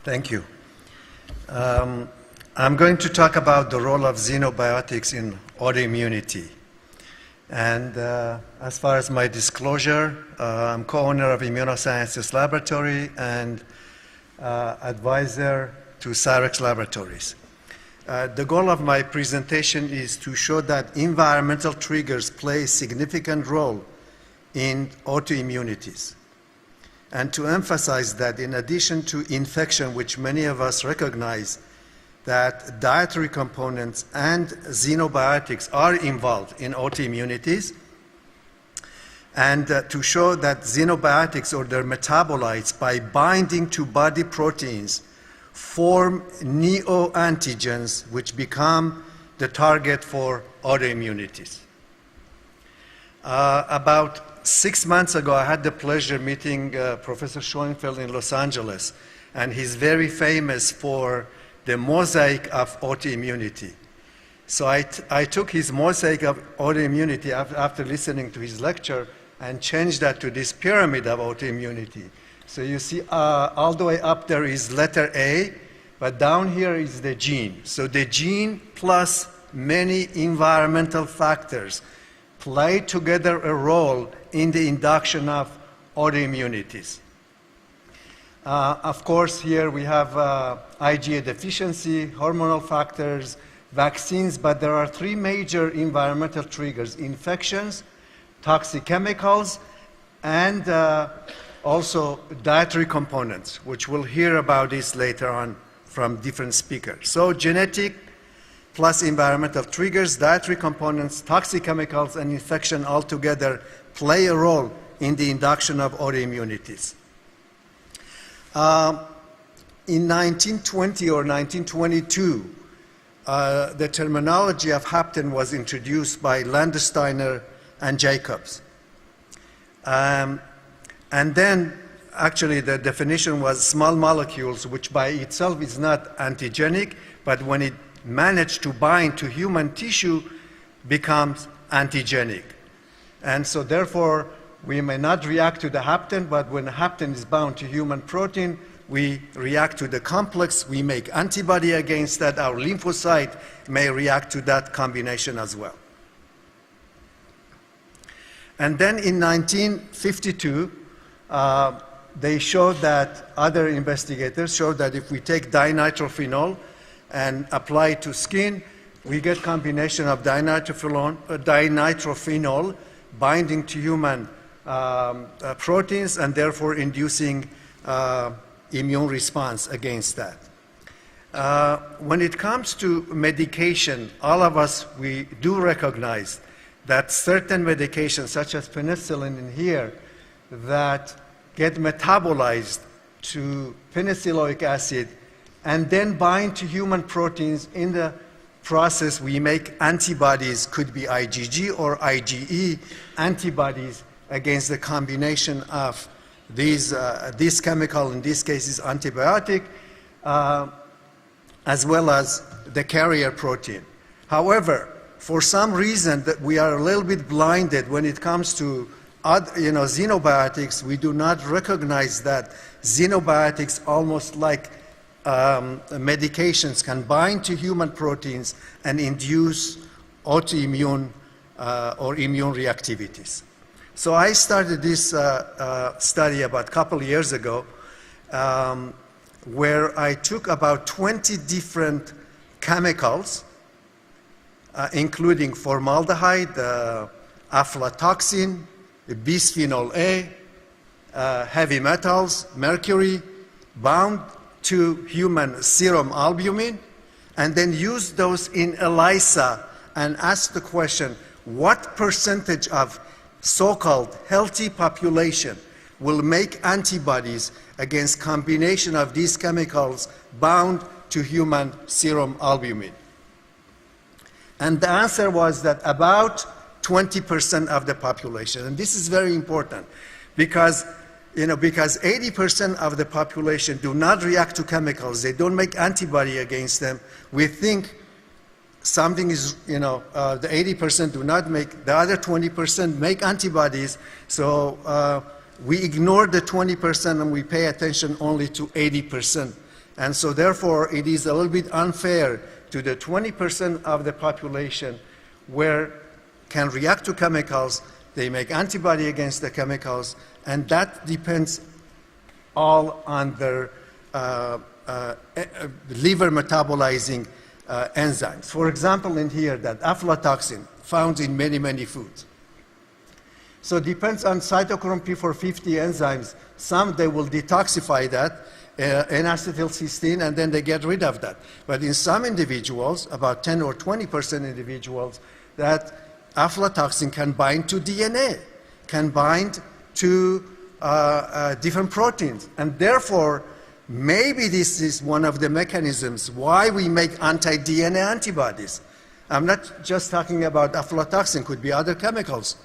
Thank you. I'm going to talk about the role of xenobiotics in autoimmunity. And as far as my disclosure, I'm co-owner of Immunosciences Laboratory and advisor to Cyrex Laboratories. The goal of my presentation is to show that environmental triggers play a significant role in autoimmunities, and to emphasize that in addition to infection, which many of us recognize, that dietary components and xenobiotics are involved in autoimmunities, and to show that xenobiotics or their metabolites, by binding to body proteins, form neoantigens which become the target for autoimmunities. About 6 months ago, I had the pleasure of meeting Professor Schoenfeld in Los Angeles, and he's very famous for the mosaic of autoimmunity. So I took his mosaic of autoimmunity after listening to his lecture and changed that to this pyramid of autoimmunity. So you see all the way up there is letter A, but down here is the gene. So the gene plus many environmental factors play together a role in the induction of autoimmunities. Of course, here we have IgA deficiency, hormonal factors, vaccines, but there are three major environmental triggers: infections, toxic chemicals, and also dietary components, which we'll hear about this later on from different speakers. So genetic plus environmental triggers, dietary components, toxic chemicals, and infection all together play a role in the induction of autoimmunities. In 1920 or 1922, the terminology of hapten was introduced by Landsteiner and Jacobs. And then, actually, the definition was small molecules, which by itself is not antigenic, but when it managed to bind to human tissue, becomes antigenic. And so therefore, we may not react to the hapten, but when the hapten is bound to human protein, we react to the complex, we make antibody against that, our lymphocyte may react to that combination as well. And then in 1952, they showed that, other investigators showed that if we take dinitrophenol and apply it to skin, we get combination of dinitrophenol binding to human proteins and therefore inducing immune response against that. When it comes to medication, all of us, we do recognize that certain medications, such as penicillin in here, that get metabolized to penicilloic acid and then bind to human proteins. In the process, we make antibodies, could be IgG or IgE antibodies against the combination of these, this chemical, in this case is antibiotic, as well as the carrier protein. However, for some reason that we are a little bit blinded when it comes to xenobiotics, we do not recognize that xenobiotics, almost like medications, can bind to human proteins and induce autoimmune or immune reactivities. So I started this study about a couple of years ago, where I took about 20 different chemicals, including formaldehyde, aflatoxin, bisphenol A, heavy metals, mercury, bound to human serum albumin, and then used those in ELISA and asked the question, what percentage of so-called healthy population will make antibodies against combination of these chemicals bound to human serum albumin? And the answer was that about 20% of the population. And this is very important because, because 80% of the population do not react to chemicals. They don't make antibody against them. We think something is, the 80% do not make, the other 20% make antibodies. So we ignore the 20% and we pay attention only to 80%. And so therefore, it is a little bit unfair to the 20% of the population where can react to chemicals, they make antibody against the chemicals, and that depends all on their liver metabolizing enzymes. For example, in here, that aflatoxin found in many, many foods. So it depends on cytochrome P450 enzymes. Some, they will detoxify that, N-acetylcysteine, and then they get rid of that. But in some individuals, about 10 or 20% individuals, that aflatoxin can bind to DNA, can bind to different proteins. And therefore, maybe this is one of the mechanisms why we make anti-DNA antibodies. I'm not just talking about aflatoxin, could be other chemicals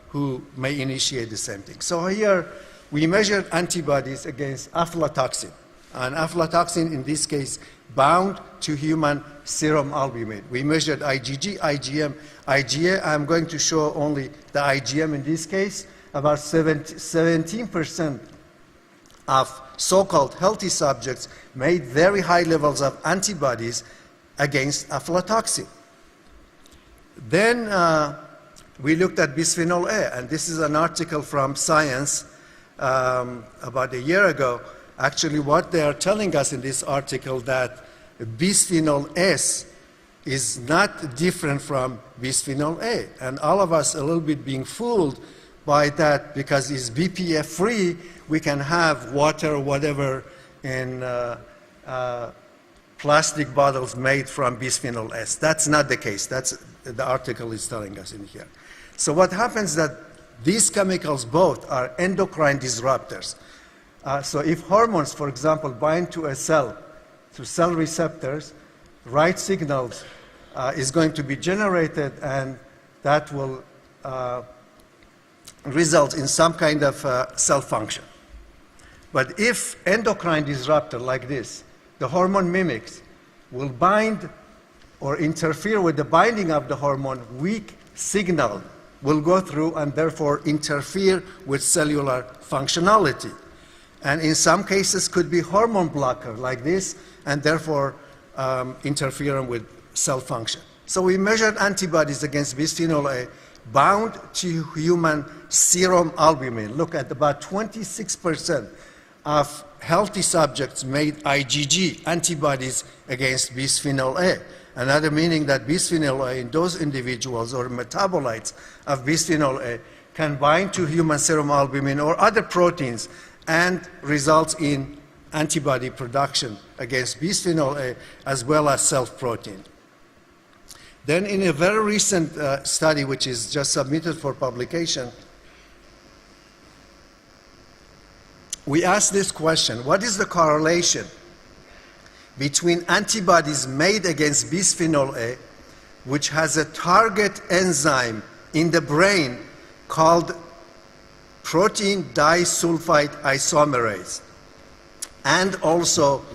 who may initiate the same thing. So here, we measured antibodies against aflatoxin. And aflatoxin, in this case, bound to human serum albumin. We measured IgG, IgM, IgA. I'm going to show only the IgM in this case. About 17% of so-called healthy subjects made very high levels of antibodies against aflatoxin. Then we looked at bisphenol A, and this is an article from Science about a year ago. Actually, what they are telling us in this article that bisphenol S is not different from bisphenol A. And all of us a little bit being fooled by that because it's BPF free, we can have water or whatever in plastic bottles made from bisphenol S. That's not the case. That's the article is telling us in here. So what happens that these chemicals both are endocrine disruptors. So if hormones, for example, bind to a cell, to cell receptors, right signals is going to be generated, and that will result in some kind of cell function. But if endocrine disruptor like this, the hormone mimics, will bind or interfere with the binding of the hormone, weak signal will go through and therefore interfere with cellular functionality. And in some cases could be hormone blocker like this, and therefore interfering with cell function. So we measured antibodies against bisphenol A bound to human serum albumin. Look at about 26% of healthy subjects made IgG antibodies against bisphenol A. Another meaning that bisphenol A in those individuals or metabolites of bisphenol A can bind to human serum albumin or other proteins and results in antibody production against bisphenol A as well as self-protein. Then in a very recent study, which is just submitted for publication, we asked this question: what is the correlation between antibodies made against bisphenol A, which has a target enzyme in the brain called protein disulfide isomerase, and also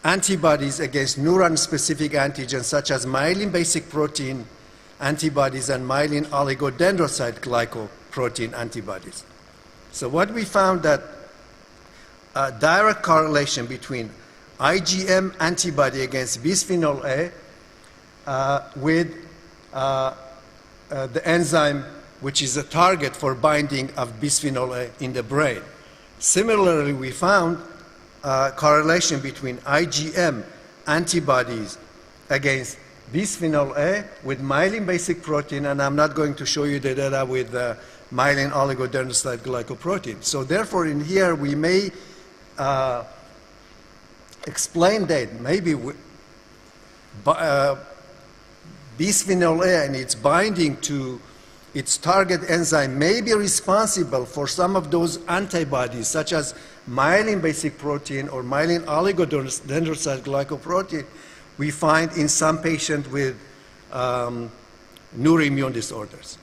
antibodies against neuron-specific antigens such as myelin basic protein antibodies and myelin oligodendrocyte glycoprotein antibodies. So what we found that a direct correlation between IgM antibody against bisphenol A with the enzyme which is a target for binding of bisphenol A in the brain. Similarly, we found a correlation between IgM antibodies against bisphenol A with myelin basic protein, and I'm not going to show you the data with myelin oligodendrocyte glycoprotein. So therefore, in here, we may explain that maybe bisphenol A and its binding to its target enzyme may be responsible for some of those antibodies, such as myelin basic protein or myelin oligodendrocyte glycoprotein we find in some patients with neuroimmune disorders.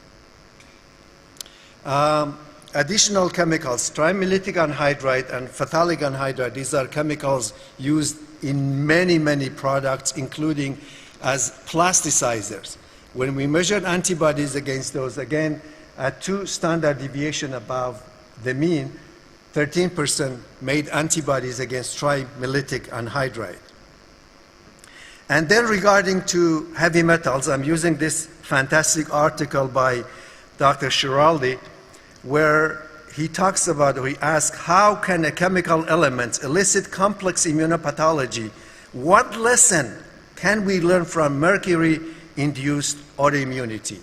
Additional chemicals, trimethyltic anhydride and phthalic anhydride, these are chemicals used in many, many products, including as plasticizers. When we measured antibodies against those, again, at 2 standard deviation above the mean, 13% made antibodies against trimethyltic anhydride. And then regarding to heavy metals, I'm using this fantastic article by Dr. Schiraldi, where he talks about, he asks, how can a chemical element elicit complex immunopathology? What lesson can we learn from mercury-induced autoimmunity?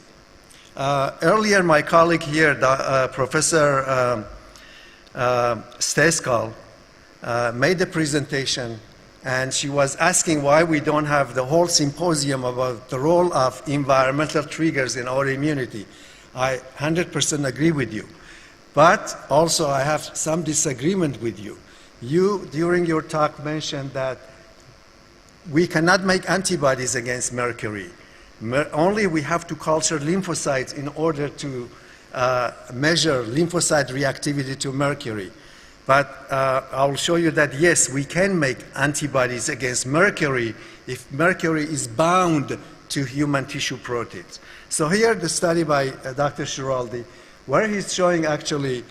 Earlier, my colleague here, Professor Steskal, made a presentation, and she was asking why we don't have the whole symposium about the role of environmental triggers in autoimmunity. I 100% agree with you. But also I have some disagreement with you. You, during your talk, mentioned that we cannot make antibodies against mercury. Only we have to culture lymphocytes in order to measure lymphocyte reactivity to mercury. But I'll show you that, yes, we can make antibodies against mercury if mercury is bound to human tissue proteins. So here, the study by Dr. Schiraldi, where he's showing actually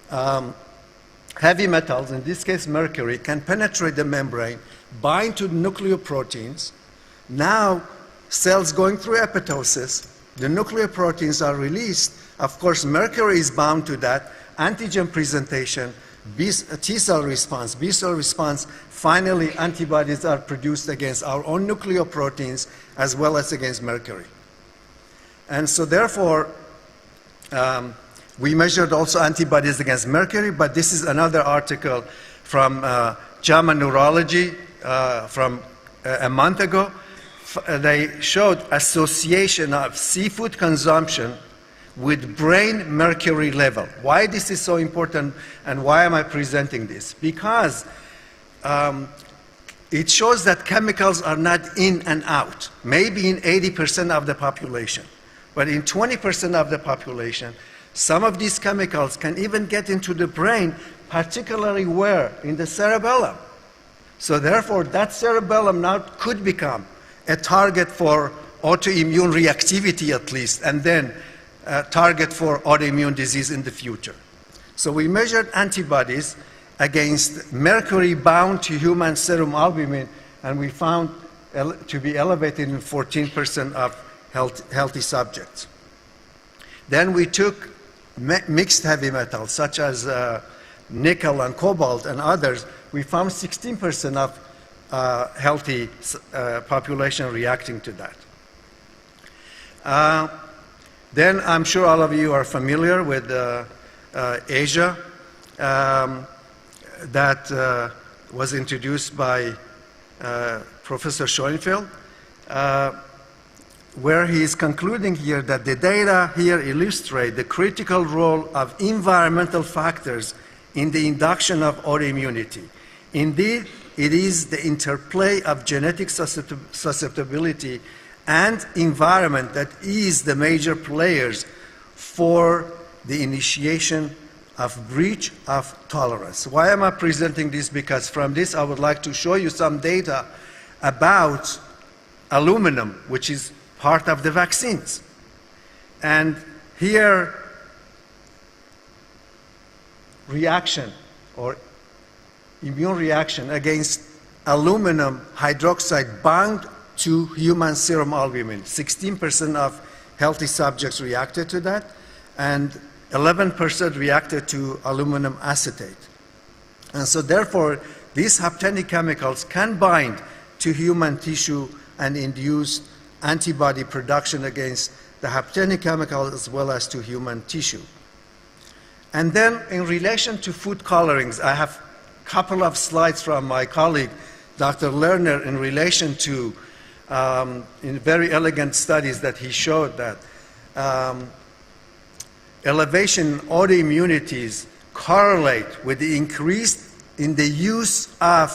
heavy metals, in this case mercury, can penetrate the membrane, bind to nucleoproteins. Now, cells going through apoptosis, the nucleoproteins are released. Of course, mercury is bound to that. Antigen presentation, T-cell response, B-cell response, finally antibodies are produced against our own nucleoproteins as well as against mercury. And so therefore, we measured also antibodies against mercury, but this is another article from JAMA Neurology from a month ago. They showed association of seafood consumption with brain mercury level. Why this is so important and why am I presenting this? Because it shows that chemicals are not in and out, maybe in 80% of the population. But in 20% of the population, some of these chemicals can even get into the brain, particularly where? In the cerebellum. So therefore, that cerebellum now could become a target for autoimmune reactivity at least, and then a target for autoimmune disease in the future. So we measured antibodies against mercury bound to human serum albumin, and we found to be elevated in 14% of healthy subjects. Then we took mixed heavy metals such as nickel and cobalt and others. We found 16% of healthy population reacting to that. Then I'm sure all of you are familiar with Asia that was introduced by Professor Schoenfeld, where he is concluding here that the data here illustrate the critical role of environmental factors in the induction of autoimmunity. Indeed, it is the interplay of genetic susceptibility and environment that is the major players for the initiation of breach of tolerance. Why am I presenting this? Because from this I would like to show you some data about aluminum, which is part of the vaccines. And here, reaction or immune reaction against aluminum hydroxide bound to human serum albumin. 16% of healthy subjects reacted to that, and 11% reacted to aluminum acetate. And so therefore, these haptenic chemicals can bind to human tissue and induce antibody production against the haptenic chemicals as well as to human tissue. And then in relation to food colorings, I have a couple of slides from my colleague, Dr. Lerner, in relation to in very elegant studies that he showed that elevation in autoimmunities correlate with the increase in the use of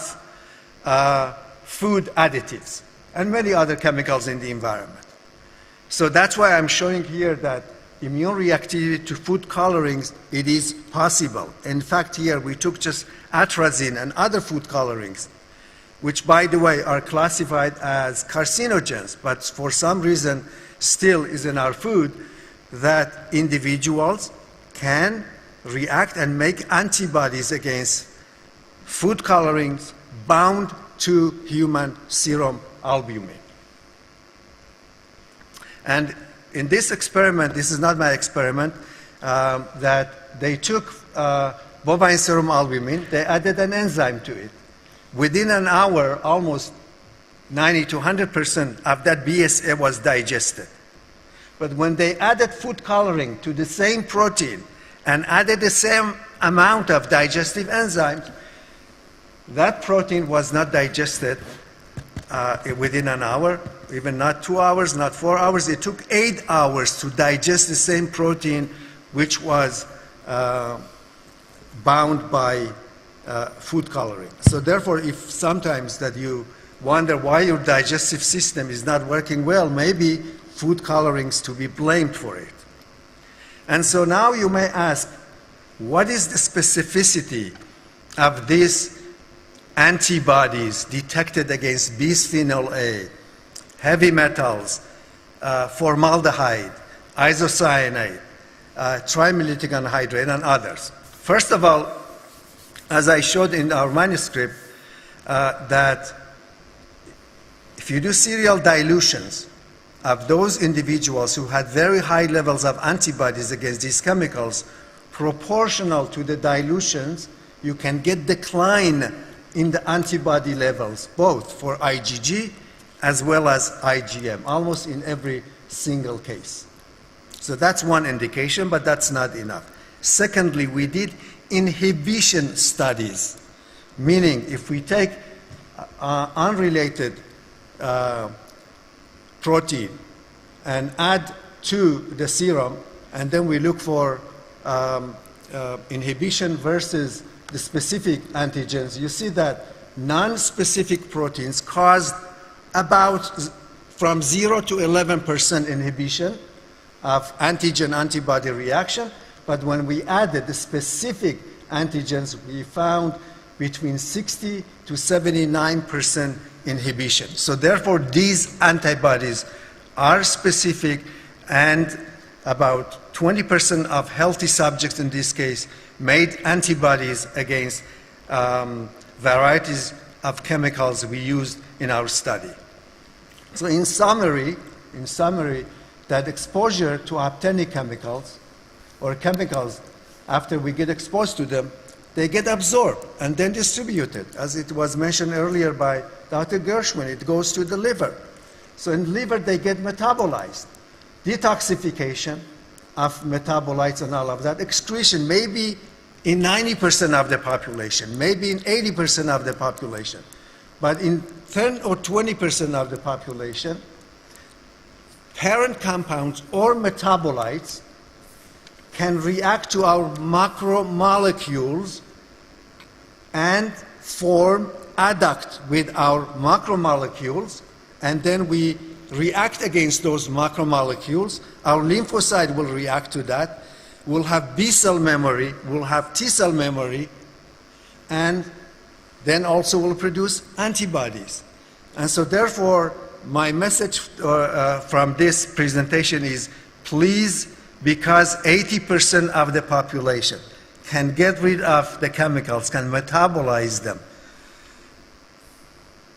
food additives and many other chemicals in the environment. So that's why I'm showing here that immune reactivity to food colorings, it is possible. In fact, here we took just atrazine and other food colorings, which, by the way, are classified as carcinogens, but for some reason still is in our food, that individuals can react and make antibodies against food colorings bound to human serum albumin. And in this experiment, this is not my experiment, that they took bovine serum albumin, they added an enzyme to it. Within an hour, almost 90 to 100% of that BSA was digested. But when they added food coloring to the same protein and added the same amount of digestive enzymes, that protein was not digested within an hour, even not 2 hours, not 4 hours. It took 8 hours to digest the same protein which was bound by food coloring. So therefore, if sometimes that you wonder why your digestive system is not working well, maybe food colorings to be blamed for it. And so now you may ask, what is the specificity of these antibodies detected against bisphenol A, heavy metals, formaldehyde, isocyanate, trimellitic anhydride, and others? First of all, as I showed in our manuscript, that if you do serial dilutions of those individuals who had very high levels of antibodies against these chemicals, proportional to the dilutions, you can get decline in the antibody levels, both for IgG as well as IgM, almost in every single case. So that's one indication, but that's not enough. Secondly, we did inhibition studies, meaning if we take unrelated protein and add to the serum, and then we look for inhibition versus the specific antigens, you see that non-specific proteins caused about from 0 to 11% inhibition of antigen-antibody reaction, but when we added the specific antigens, we found between 60 to 79% inhibition. So therefore, these antibodies are specific, and about 20% of healthy subjects in this case made antibodies against varieties of chemicals we used in our study. So in summary, that exposure to actinic chemicals or chemicals, after we get exposed to them, they get absorbed and then distributed. As it was mentioned earlier by Dr. Gershwin, it goes to the liver. So in the liver, they get metabolized. Detoxification of metabolites and all of that. Excretion, maybe in 90% of the population, maybe in 80% of the population. But in 10 or 20% of the population, parent compounds or metabolites can react to our macromolecules and form adduct with our macromolecules, and then we react against those macromolecules. Our lymphocyte will react to that. We'll have B cell memory, we'll have T cell memory, and then also will produce antibodies. And so therefore, my message from this presentation is, please, because 80% of the population can get rid of the chemicals, can metabolize them,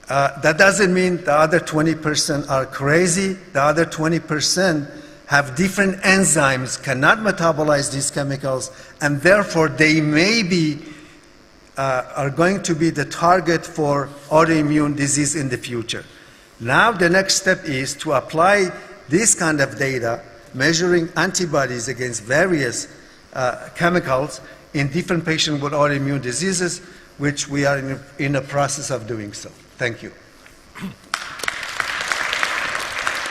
that doesn't mean the other 20% are crazy. The other 20% have different enzymes, cannot metabolize these chemicals, and therefore they may be, are going to be the target for autoimmune disease in the future. Now the next step is to apply this kind of data, measuring antibodies against various chemicals in different patients with autoimmune diseases, which we are in the process of doing so. Thank you.